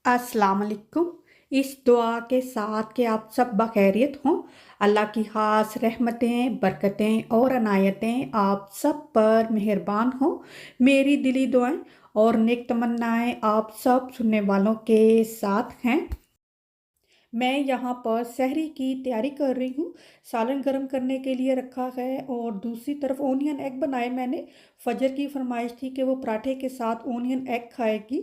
अस्सलाम वालेकुम। इस दुआ के साथ कि आप सब बखैरियत हों। अल्लाह की ख़ास रहमतें, बरकतें और अनायतें आप सब पर मेहरबान हों। मेरी दिली दुआएं और नेक तमन्नाएं आप सब सुनने वालों के साथ हैं। मैं यहाँ पर सहरी की तैयारी कर रही हूँ। सालन गरम करने के लिए रखा है और दूसरी तरफ ओनियन एग बनाए मैंने। फजर की फरमाइश थी कि वो पराठे के साथ ओनियन एग खाएगी।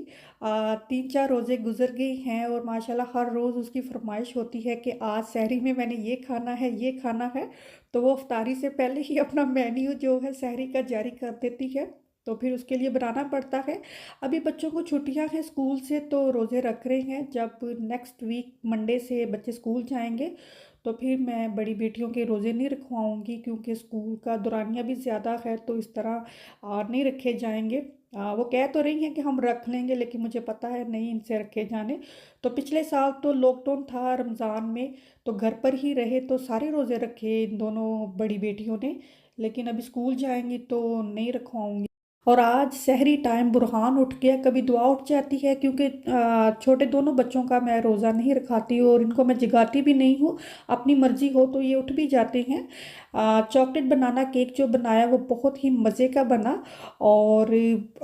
3-4 रोज़े गुजर गए हैं और माशाल्लाह हर रोज़ उसकी फरमाइश होती है कि आज सहरी में मैंने ये खाना है, ये खाना है। तो वो इफ्तारी से पहले ही अपना मेन्यू जो है सहरी का जारी कर देती है, तो फिर उसके लिए बनाना पड़ता है। अभी बच्चों को छुट्टियां हैं स्कूल से, तो रोज़े रख रहे हैं। जब नेक्स्ट वीक मंडे से बच्चे स्कूल जाएंगे तो फिर मैं बड़ी बेटियों के रोज़े नहीं रखवाऊंगी, क्योंकि स्कूल का दौरानिया भी ज़्यादा है, तो इस तरह नहीं रखे जाएंगे। वो कह तो रही हैं कि हम रख लेंगे, लेकिन मुझे पता है नहीं इनसे रखे जाने। तो पिछले साल तो लॉकडाउन था रमज़ान में, तो घर पर ही रहे, तो सारे रोज़े रखे इन दोनों बड़ी बेटियों ने। लेकिन अभी स्कूल जाएंगी तो नहीं रखवाऊंगी। और आज सहरी टाइम बुरहान उठ गया, कभी दुआ उठ जाती है, क्योंकि छोटे दोनों बच्चों का मैं रोज़ा नहीं रखाती और इनको मैं जगाती भी नहीं हूँ। अपनी मर्जी हो तो ये उठ भी जाते हैं। चॉकलेट बनाना केक जो बनाया वो बहुत ही मज़े का बना। और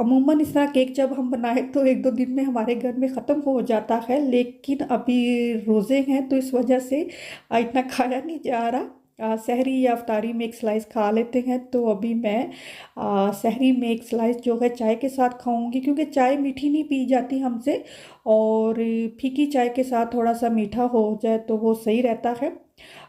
अमूमन इस तरह केक जब हम बनाए तो 1-2 दिन में हमारे घर में ख़त्म हो जाता है, लेकिन अभी रोज़े हैं तो इस वजह से इतना खाया नहीं जा रहा। सहरी या अफ्तारी में एक स्लाइस खा लेते हैं, तो अभी मैं सहरी में एक स्लाइस जो है चाय के साथ खाऊंगी, क्योंकि चाय मीठी नहीं पी जाती हमसे। और फीकी चाय के साथ थोड़ा सा मीठा हो जाए तो वो सही रहता है।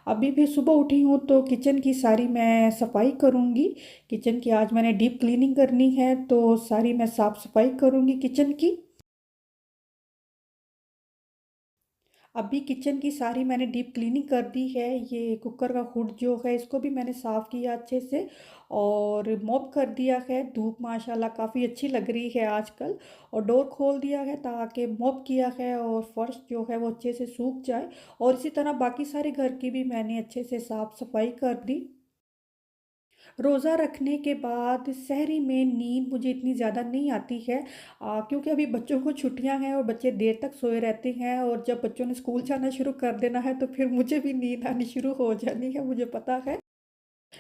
अभी भी सुबह उठी हूँ तो किचन की सारी मैं सफाई करूँगी। किचन की आज मैंने डीप क्लीनिंग करनी है, तो सारी मैं साफ़ सफाई करूँगी किचन की। अभी किचन की सारी मैंने डीप क्लीनिंग कर दी है। ये कुकर का हुड जो है इसको भी मैंने साफ़ किया अच्छे से और मॉप कर दिया है। धूप माशाल्लाह काफ़ी अच्छी लग रही है आजकल। और डोर खोल दिया है ताकि मॉप किया है और फर्श जो है वो अच्छे से सूख जाए। और इसी तरह बाकी सारे घर की भी मैंने अच्छे से साफ़ सफाई कर दी। रोज़ा रखने के बाद सहरी में नींद मुझे इतनी ज़्यादा नहीं आती है, क्योंकि अभी बच्चों को छुट्टियां हैं और बच्चे देर तक सोए रहते हैं, और जब बच्चों ने स्कूल जाना शुरू कर देना है तो फिर मुझे भी नींद आनी शुरू हो जानी है, मुझे पता है।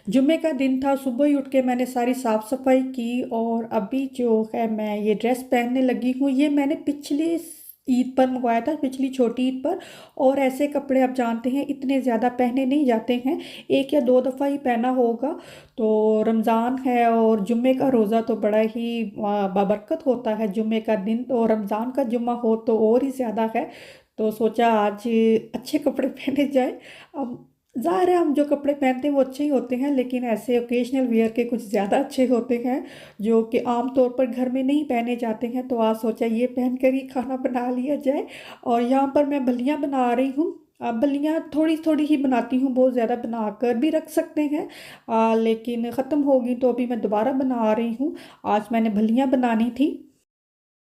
जुम्मे का दिन था, सुबह ही उठ के मैंने सारी साफ़ सफाई की और अभी जो है मैं ये ड्रेस पहनने लगी हूँ। ये मैंने पिछली ईद पर मंगवाया था, पिछली छोटी ईद पर। और ऐसे कपड़े आप जानते हैं इतने ज़्यादा पहने नहीं जाते हैं, एक या दो दफ़ा ही पहना होगा। तो रमज़ान है और जुम्मे का रोज़ा तो बड़ा ही बाबरकत होता है जुम्मे का दिन, तो रमज़ान का जुम्मा हो तो और ही ज़्यादा है। तो सोचा आज अच्छे कपड़े पहने जाए। अब ज़ाहिर है हम जो कपड़े पहनते हैं वो अच्छे ही होते हैं, लेकिन ऐसे ओकेजनल वियर के कुछ ज़्यादा अच्छे होते हैं जो कि आम तौर पर घर में नहीं पहने जाते हैं। तो आज सोचा ये पहन कर ही खाना बना लिया जाए। और यहाँ पर मैं बल्लियाँ बना रही हूँ। बल्लियाँ थोड़ी थोड़ी ही बनाती हूँ, बहुत ज़्यादा बनाकर भी रख सकते हैं, लेकिन ख़त्म होगी तो अभी मैं दोबारा बना रही हूँ। आज मैंने बल्लियाँ बनानी थी,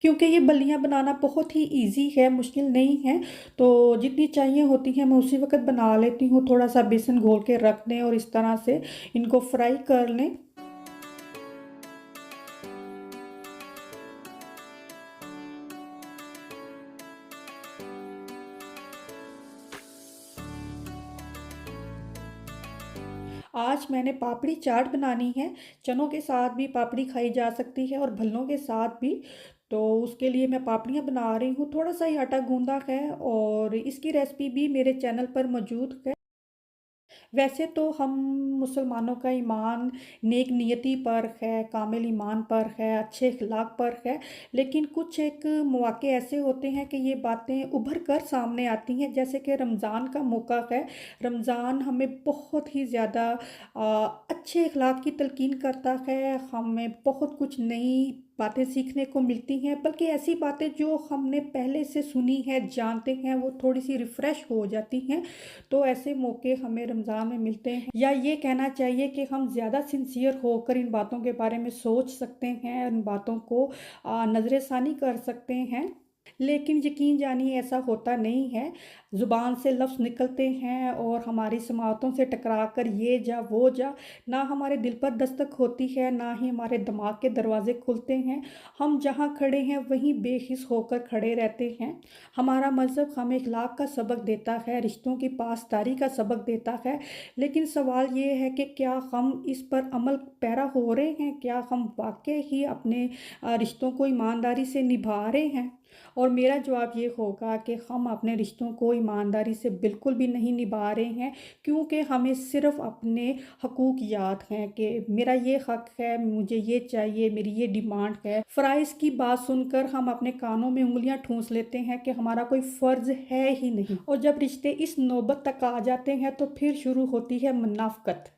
क्योंकि ये बल्लियाँ बनाना बहुत ही इजी है, मुश्किल नहीं है। तो जितनी चाहिए होती है मैं उसी वक्त बना लेती हूँ। थोड़ा सा बेसन घोल के रख दें और इस तरह से इनको फ्राई कर लें। आज मैंने पापड़ी चाट बनानी है। चनों के साथ भी पापड़ी खाई जा सकती है और भल्लों के साथ भी। तो उसके लिए मैं पापड़ियाँ बना रही हूँ, थोड़ा सा ही आटा गूंदा है और इसकी रेसिपी भी मेरे चैनल पर मौजूद है। वैसे तो हम मुसलमानों का ईमान नेक नियति पर है, कामिल ईमान पर है, अच्छे अखलाक पर है। लेकिन कुछ एक मौके ऐसे होते हैं कि ये बातें उभर कर सामने आती हैं, जैसे कि रमज़ान का मौका है। रमज़ान हमें बहुत ही ज़्यादा अच्छे अखलाक की तलकीन करता है। हमें बहुत कुछ नई बातें सीखने को मिलती हैं, बल्कि ऐसी बातें जो हमने पहले से सुनी है, जानते हैं, वो थोड़ी सी रिफ़्रेश हो जाती हैं। तो ऐसे मौके हमें रमज़ान में मिलते हैं, या ये कहना चाहिए कि हम ज़्यादा सिंसियर होकर इन बातों के बारे में सोच सकते हैं, इन बातों को नज़रसानी कर सकते हैं। लेकिन यकीन जानिए ऐसा होता नहीं है। ज़ुबान से लफ्ज़ निकलते हैं और हमारी समातों से टकरा कर ये जा वो जा, ना हमारे दिल पर दस्तक होती है, ना ही हमारे दिमाग के दरवाज़े खुलते हैं। हम जहाँ खड़े हैं वहीं बेहिस होकर खड़े रहते हैं। हमारा मज़हब हमें इख़लाक़ का सबक देता है, रिश्तों की पासदारी का सबक देता है, लेकिन सवाल ये है कि क्या हम इस पर अमल पैरा हो रहे हैं? क्या हम वाक़ई ही अपने रिश्तों को ईमानदारी से निभा रहे हैं? और मेरा जवाब ये होगा कि हम अपने रिश्तों को ईमानदारी से बिल्कुल भी नहीं निभा रहे हैं, क्योंकि हमें सिर्फ़ अपने हकूक़ याद हैं कि मेरा ये हक़ है, मुझे ये चाहिए, मेरी ये डिमांड है। फ़राइज़ की बात सुनकर हम अपने कानों में उँगलियाँ ठूँस लेते हैं कि हमारा कोई फ़र्ज़ है ही नहीं, और जब रिश्ते इस नौबत तक आ जाते हैं तो फिर शुरू होती है मुनाफ़क़त।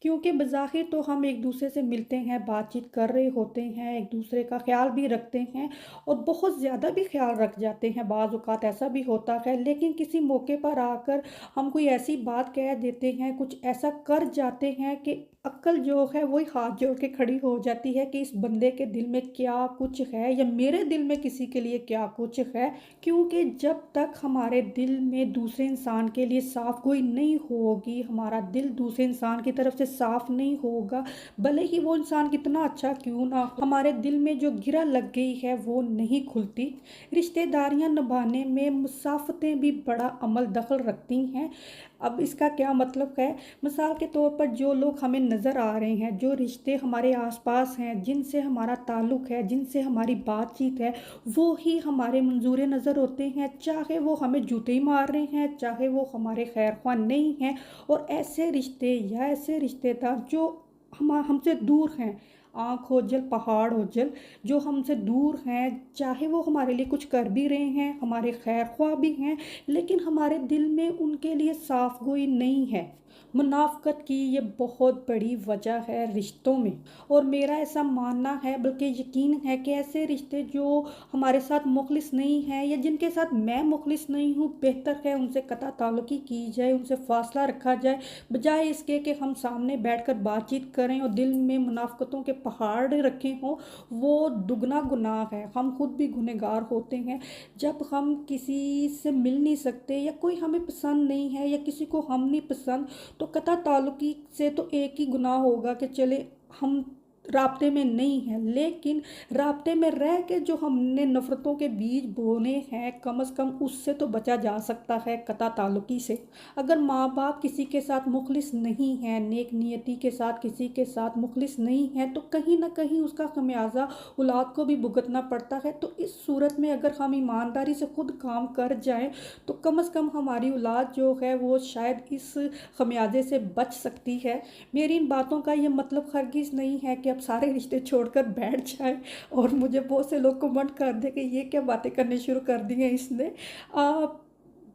क्योंकि बज़ाहिर तो हम एक दूसरे से मिलते हैं, बातचीत कर रहे होते हैं, एक दूसरे का ख़्याल भी रखते हैं और बहुत ज़्यादा भी ख़्याल रख जाते हैं। बाज़ औक़ात ऐसा भी होता है, लेकिन किसी मौके पर आकर हम कोई ऐसी बात कह देते हैं, कुछ ऐसा कर जाते हैं कि अक्ल जो है वही हाथ जोड़ के खड़ी हो जाती है कि इस बंदे के दिल में क्या कुछ है, या मेरे दिल में किसी के लिए क्या कुछ है। क्योंकि जब तक हमारे दिल में दूसरे इंसान के लिए साफ़ गोई नहीं होगी, हमारा दिल दूसरे इंसान की तरफ से साफ़ नहीं होगा, भले ही वो इंसान कितना अच्छा क्यों ना हो, हमारे दिल में जो गिरा लग गई है वो नहीं खुलती। रिश्तेदारियां निभाने में मुसाफ़तें भी बड़ा अमल दखल रखती हैं। अब इसका क्या मतलब है? मिसाल के तौर पर जो लोग हमें नज़र आ रहे हैं, जो रिश्ते हमारे आस-पास हैं, जिनसे हमारा ताल्लुक़ है, जिनसे हमारी बातचीत है, वो ही हमारे मंज़ूर नज़र होते हैं, चाहे वो हमें जूते ही मार रहे हैं, चाहे वो हमारे खैर-ख्वाह नहीं हैं। और ऐसे रिश्ते या ऐसे रिश्तेदार जो हमसे दूर हैं, आँख ओझल पहाड़ ओझल, जो हमसे दूर हैं, चाहे वो हमारे लिए कुछ कर भी रहे हैं, हमारे खैर-ख्वाह भी हैं, लेकिन हमारे दिल में उनके लिए साफ़ गोई नहीं है। मुनाफ़क़त की ये बहुत बड़ी वजह है रिश्तों में, और मेरा ऐसा मानना है, बल्कि यकीन है, कि ऐसे रिश्ते जो हमारे साथ मुख़लिस नहीं हैं या जिनके साथ मैं मुख़लिस नहीं हूँ, बेहतर है उनसे कता ताल्लुक़ी की जाए, उनसे फ़ासला रखा जाए, बजाय इसके कि हम सामने बैठकर बातचीत करें और दिल में मुनाफ़क़तों के पहाड़ रखे हों। वो दुगना गुनाह है, हम खुद भी गुनहगार होते हैं। जब हम किसी से मिल नहीं सकते, या कोई हमें पसंद नहीं है, या किसी को हम नहीं पसंद, तो कता ताल्लुकी से तो एक ही गुनाह होगा कि चले हम राब्ते में नहीं हैं, लेकिन राब्ते में रह के जो हमने नफ़रतों के बीज बोने हैं, कम से कम उससे तो बचा जा सकता है, कता ताल्लुकी से। अगर माँ बाप किसी के साथ मुख़लिस नहीं हैं, नेक नियति के साथ किसी के साथ मुख़लिस नहीं हैं, तो कहीं ना कहीं उसका खमियाजा औलाद को भी भुगतना पड़ता है। तो इस सूरत में अगर हम ईमानदारी से खुद काम कर जाएं, तो कम से कम हमारी औलाद जो है वो शायद इस खमियाजे से बच सकती है। मेरी इन बातों का ये मतलब हरगिज़ नहीं है कि अब सारे रिश्ते छोड़कर बैठ जाए, और मुझे बहुत से लोग कमेंट कर दे कि ये क्या बातें करने शुरू कर दी हैं इसने।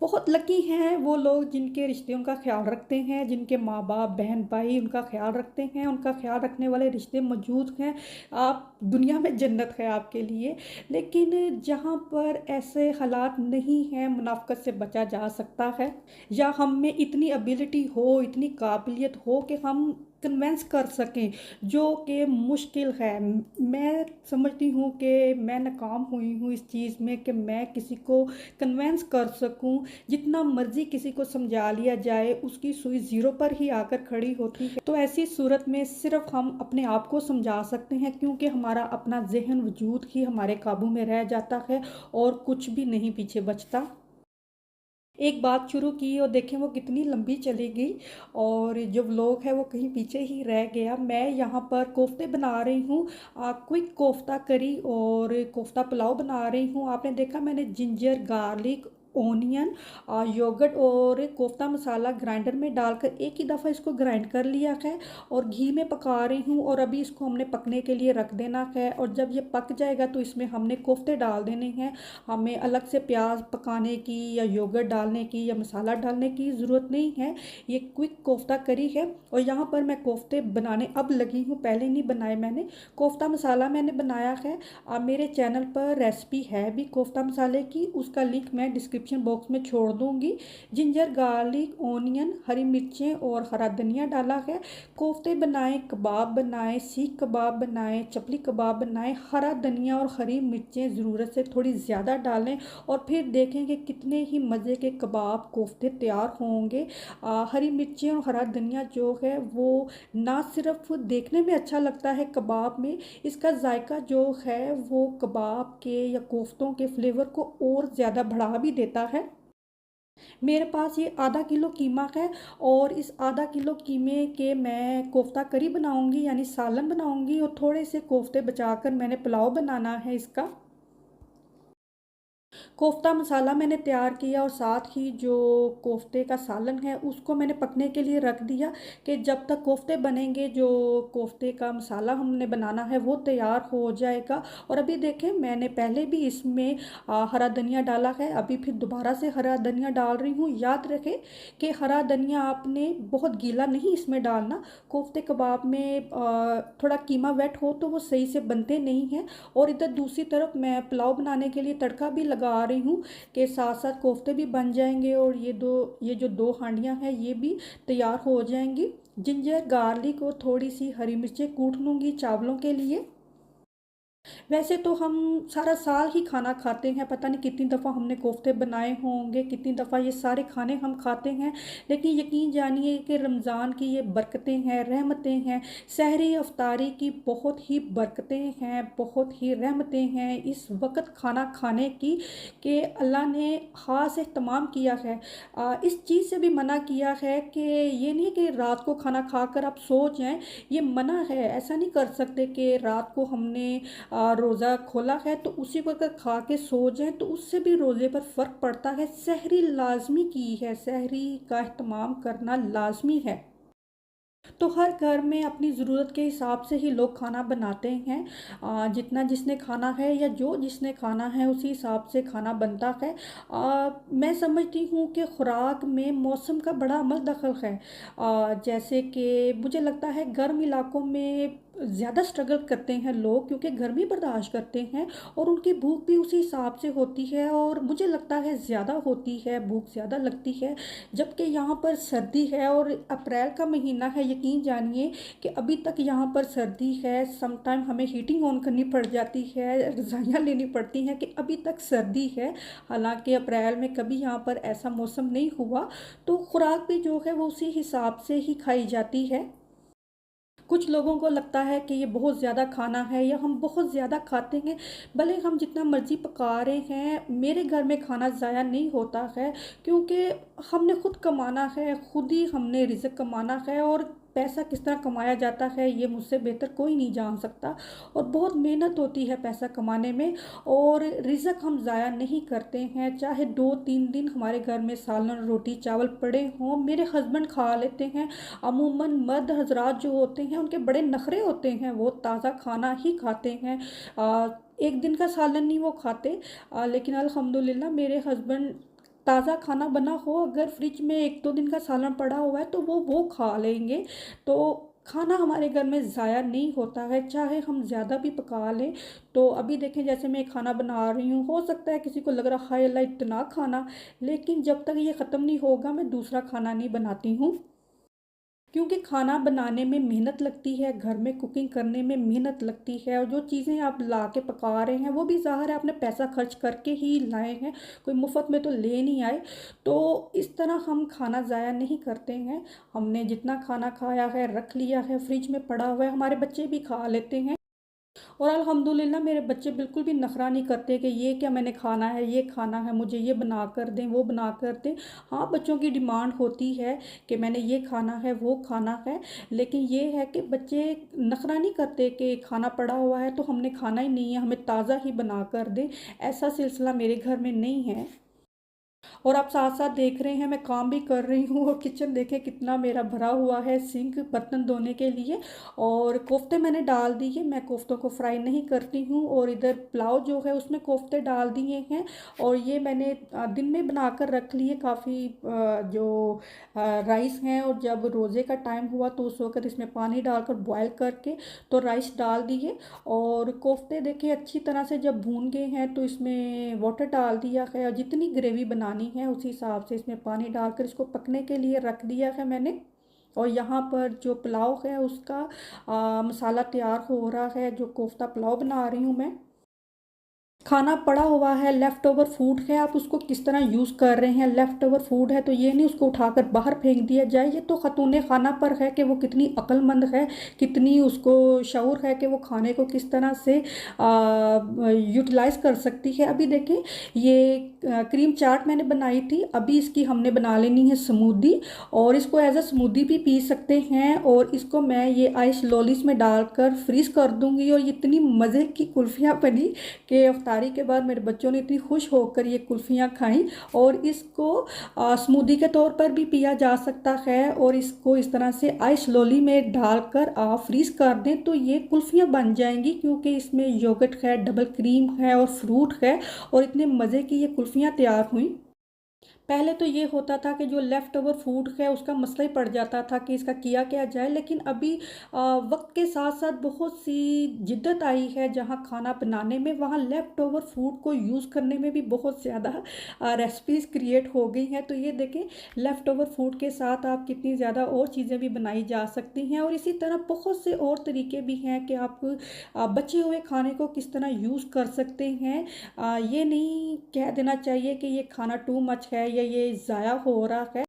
बहुत लकी हैं वो लोग जिनके रिश्तों का ख्याल रखते हैं, जिनके माँ बाप बहन भाई उनका ख्याल रखते हैं, उनका ख्याल रखने वाले रिश्ते मौजूद हैं। आप दुनिया में जन्नत है आपके लिए। लेकिन जहाँ पर ऐसे हालात नहीं हैं, मुनाफ़क़त से बचा जा सकता है, या हम में इतनी एबिलिटी हो, इतनी काबिलियत हो कि हम कन्वेंस कर सकें, जो कि मुश्किल है। मैं समझती हूँ कि मैं नाकाम हुई हूँ इस चीज़ में कि मैं किसी को कन्वेंस कर सकूँ। जितना मर्ज़ी किसी को समझा लिया जाए, उसकी सुई ज़ीरो पर ही आकर खड़ी होती है। तो ऐसी सूरत में सिर्फ़ हम अपने आप को समझा सकते हैं, क्योंकि हमारा अपना ज़हन वजूद ही हमारे काबू में रह जाता है और कुछ भी नहीं पीछे बचता। एक बात शुरू की और देखें वो कितनी लंबी चली गई, और जो व्लॉग है वो कहीं पीछे ही रह गया। मैं यहाँ पर कोफ्ते बना रही हूँ, क्विक कोफ्ता करी और कोफ्ता पुलाव बना रही हूँ। आपने देखा मैंने जिंजर गार्लिक ओनियन योगर्ट और कोफ्ता मसाला ग्राइंडर में डालकर एक ही दफ़ा इसको ग्राइंड कर लिया है, और घी में पका रही हूँ। और अभी इसको हमने पकने के लिए रख देना है, और जब ये पक जाएगा तो इसमें हमने कोफ्ते डाल देने हैं। हमें अलग से प्याज पकाने की या योगर्ट डालने की या मसाला डालने की ज़रूरत नहीं है। ये क्विक कोफ्ता करी है, और यहाँ पर मैं कोफ्ते बनाने अब लगी हूँ, पहले नहीं बनाए मैंने। कोफ्ता मसाला मैंने बनाया है, मेरे चैनल पर रेसिपी है भी कोफ्ता मसाले की, उसका लिंक मैं डिस्क्रिप्शन डिस्क्रिप्शन बॉक्स में छोड़ दूँगी। जिंजर गार्लिक, ऑनियन, हरी मिर्चें और हरा धनिया डाला है। कोफ्ते बनाएं, कबाब बनाएं, सीख कबाब बनाएं, चपली कबाब बनाएं। हरा धनिया और हरी मिर्चें ज़रूरत से थोड़ी ज़्यादा डालें और फिर देखें कि कितने ही मज़े के कबाब कोफ्ते तैयार होंगे। हरी मिर्चें और हरा धनिया जो है वो ना सिर्फ देखने में अच्छा लगता है कबाब में, इसका जायका जो है वो कबाब के या कोफ्तों के फ्लेवर को और ज़्यादा बढ़ा भी देता है। मेरे पास ये आधा किलो कीमा है और इस आधा किलो कीमे के मैं कोफ्ता करी बनाऊंगी यानी सालन बनाऊंगी, और थोड़े से कोफ्ते बचाकर मैंने पुलाव बनाना है इसका। कोफ्ता मसाला मैंने तैयार किया और साथ ही जो कोफ्ते का सालन है उसको मैंने पकने के लिए रख दिया कि जब तक कोफ्ते बनेंगे जो कोफ्ते का मसाला हमने बनाना है वो तैयार हो जाएगा। और अभी देखें मैंने पहले भी इसमें हरा धनिया डाला है, अभी फिर दोबारा से हरा धनिया डाल रही हूँ। याद रखें कि हरा धनिया आपने बहुत गीला नहीं इसमें डालना, कोफ्ते कबाब में थोड़ा कीमा वेट हो तो वो सही से बनते नहीं हैं। और इधर दूसरी तरफ मैं पुलाव बनाने के लिए तड़का भी लगा रही हूँ कि साथ साथ कोफ्ते भी बन जाएंगे और ये जो दो हांडियाँ हैं ये भी तैयार हो जाएंगी। जिंजर गार्लिक और थोड़ी सी हरी मिर्चें कूट लूँगी चावलों के लिए। वैसे तो हम सारा साल ही खाना खाते हैं, पता नहीं कितनी दफ़ा हमने कोफ्ते बनाए होंगे, कितनी दफ़ा ये सारे खाने हम खाते हैं, लेकिन यकीन जानिए कि रमज़ान की ये बरकतें हैं, रहमतें हैं, सहरी अफ्तारी की बहुत ही बरकतें हैं, बहुत ही रहमतें हैं इस वक्त खाना खाने की कि अल्लाह ने ख़ास एहतमाम किया है। इस चीज़ से भी मना किया है कि ये नहीं कि रात को खाना खाकर आप सो जाएं, ये मना है। ऐसा नहीं कर सकते कि रात को हमने रोज़ा खोला है तो उसी को अगर खा के सो जाएं तो उससे भी रोज़े पर फ़र्क पड़ता है। सहरी लाजमी की है, सहरी का अहतमाम करना लाजमी है। तो हर घर में अपनी ज़रूरत के हिसाब से ही लोग खाना बनाते हैं। जितना जिसने खाना है या जो जिसने खाना है उसी हिसाब से खाना बनता है। मैं समझती हूँ कि खुराक में मौसम का बड़ा अमल दखल है। जैसे कि मुझे लगता है गर्म इलाकों में ज़्यादा स्ट्रगल करते हैं लोग क्योंकि गर्मी बर्दाश्त करते हैं और उनकी भूख भी उसी हिसाब से होती है, और मुझे लगता है ज़्यादा होती है, भूख ज़्यादा लगती है। जबकि यहाँ पर सर्दी है और अप्रैल का महीना है, यकीन जानिए कि अभी तक यहाँ पर सर्दी है। सम टाइम हमें हीटिंग ऑन करनी पड़ जाती है, रज़ाइयाँ लेनी पड़ती हैं कि अभी तक सर्दी है। हालांकि अप्रैल में कभी यहाँ पर ऐसा मौसम नहीं हुआ। तो खुराक भी जो है वो उसी हिसाब से ही खाई जाती है। कुछ लोगों को लगता है कि ये बहुत ज़्यादा खाना है या हम बहुत ज़्यादा खाते हैं। भले हम जितना मर्ज़ी पका रहे हैं, मेरे घर में खाना ज़ाया नहीं होता है क्योंकि हमने खुद कमाना है, खुद ही हमने रिज़्क कमाना है, और पैसा किस तरह कमाया जाता है ये मुझसे बेहतर कोई नहीं जान सकता। और बहुत मेहनत होती है पैसा कमाने में, और रिज़्क हम ज़ाया नहीं करते हैं। चाहे 2-3 दिन हमारे घर में सालन रोटी चावल पड़े हों, मेरे हस्बैंड खा लेते हैं। अमूमन मर्द हजरात जो होते हैं उनके बड़े नखरे होते हैं, वो ताज़ा खाना ही खाते हैं। एक दिन का सालन नहीं वो खाते। लेकिन अल्हम्दुलिल्लाह मेरे हस्बैंड ताज़ा खाना बना हो, अगर फ्रिज में 1-2 दिन का सालन पड़ा हुआ है तो वो खा लेंगे। तो खाना हमारे घर में ज़ाया नहीं होता है, चाहे हम ज़्यादा भी पका लें। तो अभी देखें जैसे मैं खाना बना रही हूँ, हो सकता है किसी को लग रहा है अल्लाह इतना खाना, लेकिन जब तक ये ख़त्म नहीं होगा मैं दूसरा खाना नहीं बनाती हूँ। क्योंकि खाना बनाने में मेहनत लगती है, घर में कुकिंग करने में मेहनत लगती है, और जो चीज़ें आप ला के पका रहे हैं वो भी ज़ाहिर है आपने पैसा खर्च करके ही लाए हैं, कोई मुफ्त में तो ले नहीं आए। तो इस तरह हम खाना ज़ाया नहीं करते हैं। हमने जितना खाना खाया है रख लिया है, फ्रिज में पड़ा हुआ है, हमारे बच्चे भी खा लेते हैं। और अल्हम्दुलिल्लाह मेरे बच्चे बिल्कुल भी नखरा नहीं करते कि ये क्या मैंने खाना है, ये खाना है, मुझे ये बना कर दें, वो बना कर दें। हाँ, बच्चों की डिमांड होती है कि मैंने ये खाना है, वो खाना है, लेकिन ये है कि बच्चे नखरा नहीं करते कि खाना पड़ा हुआ है तो हमने खाना ही नहीं है, हमें ताज़ा ही बना कर दें। ऐसा सिलसिला मेरे घर में नहीं है। और आप साथ साथ देख रहे हैं मैं काम भी कर रही हूँ, और किचन देखें कितना मेरा भरा हुआ है, सिंक बर्तन धोने के लिए। और कोफ्ते मैंने डाल दिए, मैं कोफ्तों को फ्राई नहीं करती हूँ, और इधर पुलाव जो है उसमें कोफ्ते डाल दिए हैं। और ये मैंने दिन में बना कर रख लिए काफ़ी जो राइस हैं, और जब रोज़े का टाइम हुआ तो उस वक्त इसमें पानी डालकर बॉयल करके तो राइस डाल दिए। और कोफ्ते देखें अच्छी तरह से जब भून गए हैं तो इसमें वाटर डाल दिया है, और जितनी ग्रेवी बनानी पानी है उसी हिसाब से इसमें पानी डालकर इसको पकने के लिए रख दिया है मैंने। और यहाँ पर जो पुलाव है उसका मसाला तैयार हो रहा है, जो कोफ्ता पुलाव बना रही हूँ मैं। खाना पड़ा हुआ है, लेफ़्ट ओवर फूड है, आप उसको किस तरह यूज़ कर रहे हैं। लेफ़्ट ओवर फूड है तो ये नहीं उसको उठाकर बाहर फेंक दिया जाए। ये तो ख़ातून खाना पर है कि वो कितनी अक्लमंद है, कितनी उसको शऊर है कि वो खाने को किस तरह से यूटिलाइज़ कर सकती है। अभी देखें, ये क्रीम चाट मैंने बनाई थी, अभी इसकी हमने बना लेनी है स्मूदी। और इसको एज अ स्मूदी भी पी सकते हैं। और इसको मैं ये आइस लॉलीज में डालकर फ्रीज़ कर दूँगी। और इतनी मज़े की कुल्फ़ियाँ बनी कि अफ्तारी के बाद मेरे बच्चों ने इतनी खुश होकर ये कुल्फ़ियाँ खाई। और इसको स्मूदी के तौर पर भी पिया जा सकता है। और इसको इस तरह से आइस लोली में डालकर आप फ्रीज़ कर दें तो ये कुल्फ़ियाँ बन जाएंगी, क्योंकि इसमें योगर्ट है, डबल क्रीम है और फ्रूट है। और इतने मज़े की ये कुल्फ़ियाँ तैयार हुई। पहले तो ये होता था कि जो लेफ़्ट ओवर फूड है उसका मसला ही पड़ जाता था कि इसका किया क्या जाए। लेकिन अभी वक्त के साथ साथ बहुत सी जिद्दत आई है, जहाँ खाना बनाने में वहाँ लेफ़्ट ओवर फूड को यूज़ करने में भी बहुत ज़्यादा रेसिपीज़ क्रिएट हो गई हैं। तो ये देखें, लेफ़्ट ओवर फूड के साथ आप कितनी ज़्यादा और चीज़ें भी बनाई जा सकती हैं। और इसी तरह बहुत से और तरीके भी हैं कि आप बचे हुए खाने को किस तरह यूज़ कर सकते हैं। ये नहीं कह देना चाहिए कि ये खाना टू मच है या ये ज़ाया हो रहा है।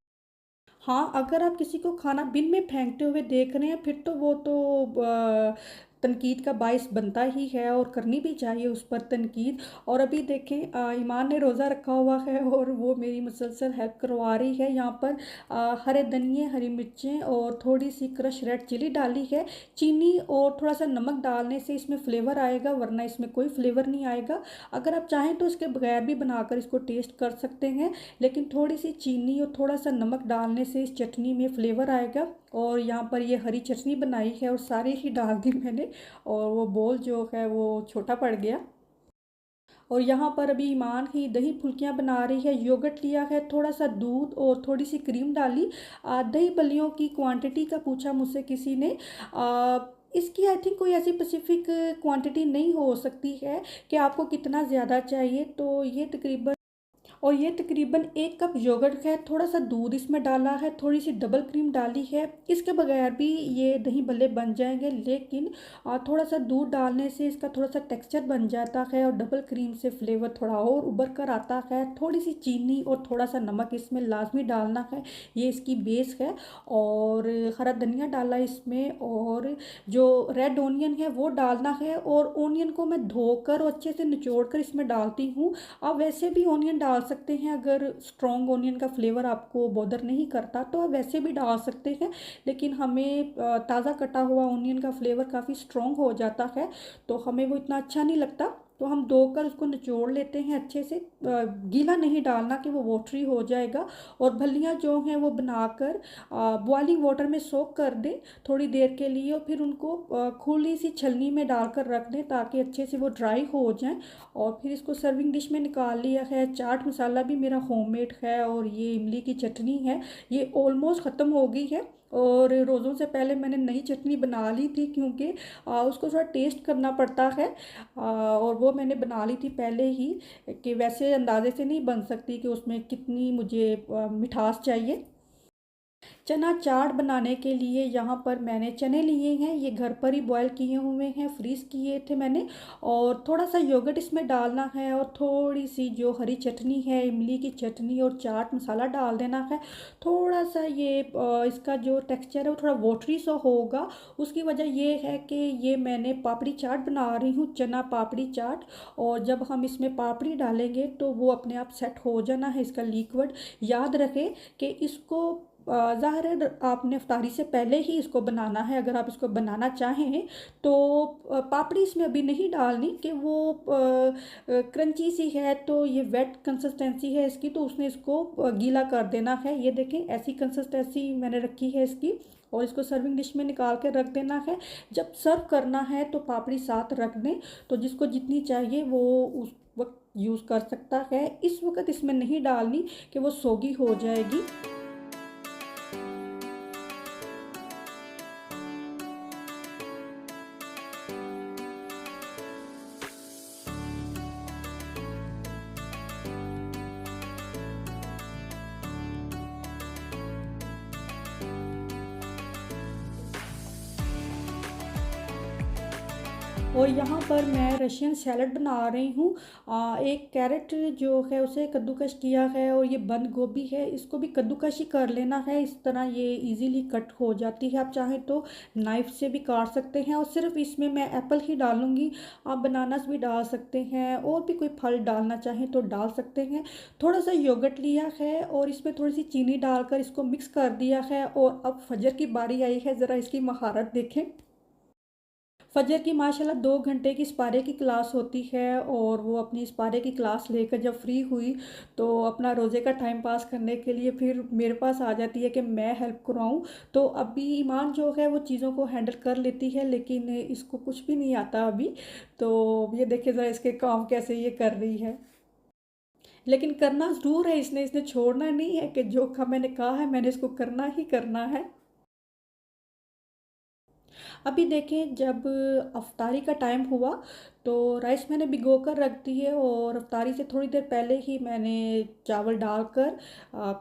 हाँ, अगर आप किसी को खाना बिन में फेंकते हुए देख रहे हैं फिर तो वो तो तनकीद का बायस बनता ही है और करनी भी चाहिए उस पर तनकीद। और अभी देखें, ईमान ने रोज़ा रखा हुआ है और वो मेरी मुसलसल हेल्प करवा रही है। यहाँ पर हरे धनिए, हरी मिर्चें और थोड़ी सी क्रश रेड चिली डाली है। चीनी और थोड़ा सा नमक डालने से इसमें फ्लेवर आएगा, वरना इसमें कोई फ्लेवर नहीं आएगा। अगर आप चाहें तो इसके बगैर भी बनाकर इसको टेस्ट कर सकते हैं, लेकिन थोड़ी सी चीनी और थोड़ा सा नमक डालने से इस चटनी में फ्लेवर आएगा। और यहाँ पर ये हरी चटनी बनाई है और सारी ही डाल दी मैंने, और वो बोल जो है वो छोटा पड़ गया। और यहाँ पर अभी ईमान ही दही फुल्कियाँ बना रही है। योगर्ट लिया है, थोड़ा सा दूध और थोड़ी सी क्रीम डाली। दही बल्लियों की क्वांटिटी का पूछा मुझसे किसी ने। इसकी आई थिंक कोई ऐसी स्पेसिफिक क्वांटिटी नहीं हो सकती है कि आपको कितना ज़्यादा चाहिए। तो ये तकरीबन, और ये तकरीबन 1 कप योगर्ट है, थोड़ा सा दूध इसमें डाला है, थोड़ी सी डबल क्रीम डाली है। इसके बगैर भी ये दही भल्ले बन जाएंगे, लेकिन थोड़ा सा दूध डालने से इसका थोड़ा सा टेक्सचर बन जाता है और डबल क्रीम से फ्लेवर थोड़ा और उभर कर आता है। थोड़ी सी चीनी और थोड़ा सा नमक इसमें लाजमी डालना है, ये इसकी बेस है। और हरा धनिया डाला इसमें, और जो रेड ओनियन है वो डालना है। और ओनियन को मैं धोकर और अच्छे से निचोड़ कर इसमें डालती हूँ। आप वैसे भी ओनियन डाल सकते हैं, अगर स्ट्रॉन्ग ओनियन का फ्लेवर आपको बॉदर नहीं करता तो आप वैसे भी डाल सकते हैं। लेकिन हमें ताज़ा कटा हुआ ओनियन का फ्लेवर काफ़ी स्ट्रॉन्ग हो जाता है, तो हमें वो इतना अच्छा नहीं लगता। तो हम धोकर उसको निचोड़ लेते हैं अच्छे से। गीला नहीं डालना कि वो वाटरी हो जाएगा। और भल्लियाँ जो हैं वो बनाकर बॉइलिंग वाटर में सोक कर दें थोड़ी देर के लिए, और फिर उनको खुली सी छलनी में डालकर रख दें ताकि अच्छे से वो ड्राई हो जाएं। और फिर इसको सर्विंग डिश में निकाल लिया है। चाट मसाला भी मेरा होममेड है, और ये इमली की चटनी है, ये ऑलमोस्ट ख़त्म हो गई है। और रोज़ों से पहले मैंने नई चटनी बना ली थी, क्योंकि उसको थोड़ा टेस्ट करना पड़ता है। और वो मैंने बना ली थी पहले ही, कि वैसे अंदाजे से नहीं बन सकती कि उसमें कितनी मुझे मिठास चाहिए। चना चाट बनाने के लिए यहाँ पर मैंने चने लिए हैं, ये घर पर ही बॉयल किए हुए हैं, फ्रीज़ किए थे मैंने। और थोड़ा सा योगर्ट इसमें डालना है, और थोड़ी सी जो हरी चटनी है, इमली की चटनी, और चाट मसाला डाल देना है। थोड़ा सा ये इसका जो टेक्सचर है वो थोड़ा वाटरी सा होगा। उसकी वजह ये है कि ये मैंने पापड़ी चाट बना रही हूँ, चना पापड़ी चाट। और जब हम इसमें पापड़ी डालेंगे तो वो अपने आप सेट हो जाना है इसका लिक्विड। याद रखें कि इसको ज़ाहिर है आपने इफ्तारी से पहले ही इसको बनाना है। अगर आप इसको बनाना चाहें तो पापड़ी इसमें अभी नहीं डालनी, कि वो क्रंची सी है, तो ये वेट कंसिस्टेंसी है इसकी, तो उसने इसको गीला कर देना है। ये देखें, ऐसी कंसिस्टेंसी मैंने रखी है इसकी। और इसको सर्विंग डिश में निकाल कर रख देना है। जब सर्व करना है तो पापड़ी साथ रख दें, तो जिसको जितनी चाहिए वो उस वक्त यूज़ कर सकता है। इस वक्त इसमें नहीं डालनी कि वो सोगी हो जाएगी। और यहाँ पर मैं रशियन सैलड बना रही हूँ। एक कैरेट जो है उसे कद्दूकस किया है और ये बंद गोभी है, इसको भी कद्दूकस ही कर लेना है। इस तरह ये इजीली कट हो जाती है। आप चाहें तो नाइफ़ से भी काट सकते हैं और सिर्फ इसमें मैं एप्पल ही डालूँगी। आप बनानास भी डाल सकते हैं और भी कोई फल डालना चाहें तो डाल सकते हैं। थोड़ा-सा योगर्ट लिया है और इसमें थोड़ी-सी चीनी डालकर इसको मिक्स कर दिया है और अब फ़जर की बारी आई है, ज़रा इसकी महारत देखें। फ़जर की माशाल्लाह 2 घंटे की इस्पारे की क्लास होती है और वो अपनी इस्पारे की क्लास लेकर जब फ्री हुई तो अपना रोज़े का टाइम पास करने के लिए फिर मेरे पास आ जाती है कि मैं हेल्प कराऊँ। तो अभी ईमान जो है वो चीज़ों को हैंडल कर लेती है, लेकिन इसको कुछ भी नहीं आता अभी। तो ये देखिए ज़रा इसके काम कैसे ये कर रही है। लेकिन करना ज़रूर है इसने, इसने छोड़ना नहीं है कि जो काम मैंने कहा है मैंने इसको करना ही करना है। अभी देखें जब अफ्तारी का टाइम हुआ तो राइस मैंने भिगो कर रख दी है और अफ्तारी से थोड़ी देर पहले ही मैंने चावल डालकर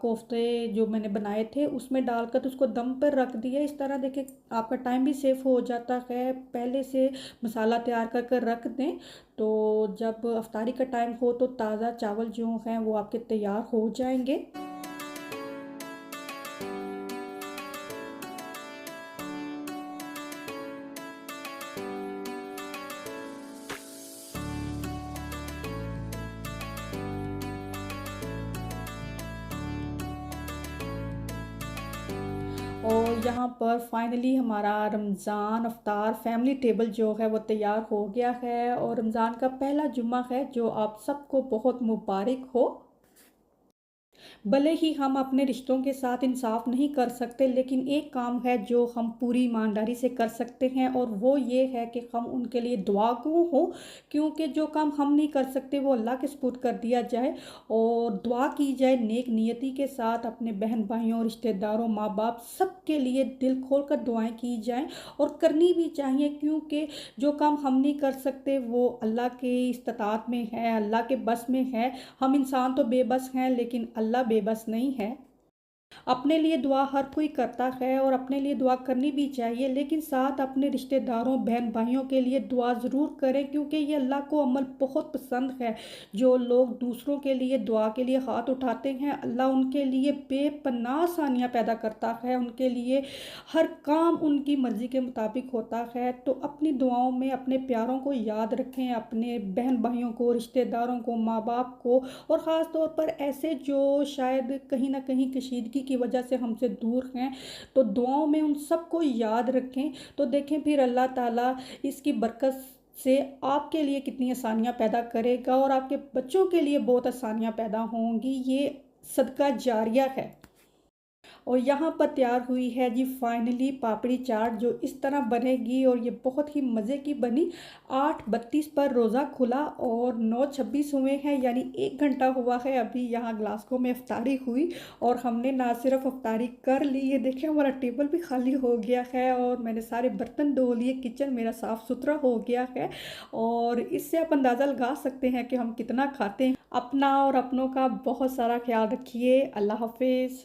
कोफ्ते जो मैंने बनाए थे उसमें डालकर उसको दम पर रख दिया। इस तरह देखें आपका टाइम भी सेव हो जाता है। पहले से मसाला तैयार कर कर रख दें तो जब अफ्तारी का टाइम हो तो ताज़ा चावल जो हैं वो आपके तैयार हो जाएंगे। और यहाँ पर फाइनली हमारा रमज़ान अफ्तार फैमिली टेबल जो है वो तैयार हो गया है और रमज़ान का पहला जुम्मा है जो आप सबको बहुत मुबारक हो। भले ही हम अपने रिश्तों के साथ इंसाफ नहीं कर सकते, लेकिन एक काम है जो हम पूरी ईमानदारी से कर सकते हैं और वो ये है कि हम उनके लिए दुआगो हों, क्योंकि जो काम हम नहीं कर सकते वो अल्लाह के सुपुर्द कर दिया जाए और दुआ की जाए नेक नियति के साथ। अपने बहन भाइयों रिश्तेदारों माँ बाप सबके लिए दिल खोल कर दुआएं की जाएं और करनी भी चाहिए, क्योंकि जो काम हम नहीं कर सकते वो अल्लाह के इस्तात में है, अल्लाह के बस में है। हम इंसान तो बेबस हैं लेकिन अल्लाह बेबस नहीं है। अपने लिए दुआ हर कोई करता है और अपने लिए दुआ करनी भी चाहिए, लेकिन साथ अपने रिश्तेदारों बहन भाइयों के लिए दुआ ज़रूर करें, क्योंकि ये अल्लाह को अमल बहुत पसंद है। जो लोग दूसरों के लिए दुआ के लिए हाथ उठाते हैं अल्लाह उनके लिए बेपनाह आसानियाँ पैदा करता है, उनके लिए हर काम उनकी मर्ज़ी के मुताबिक होता है। तो अपनी दुआओं में अपने प्यारों को याद रखें, अपने बहन भाइयों को रिश्तेदारों को माँ बाप को और ख़ास तौर पर ऐसे जो शायद कहीं ना कहीं कशीदगी की वजह से हमसे दूर हैं, तो दुआओं में उन सबको याद रखें। तो देखें फिर अल्लाह ताला इसकी बरकत से आपके लिए कितनी आसानियाँ पैदा करेगा और आपके बच्चों के लिए बहुत आसानियाँ पैदा होंगी। ये सदका जारिया है। और यहाँ पर तैयार हुई है जी फाइनली पापड़ी चाट, जो इस तरह बनेगी और ये बहुत ही मज़े की बनी। 8:32 पर रोज़ा खुला और 9:26 हुए हैं, यानी 1 घंटा हुआ है अभी यहाँ ग्लासगो में इफ्तारी हुई और हमने ना सिर्फ इफ्तारी कर ली, ये देखिए हमारा टेबल भी खाली हो गया है और मैंने सारे बर्तन धो लिए, किचन मेरा साफ़ सुथरा हो गया है। और इससे आप अंदाज़ा लगा सकते हैं कि हम कितना खाते हैं। अपना और अपनों का बहुत सारा ख्याल रखिए। अल्लाह हाफिज़।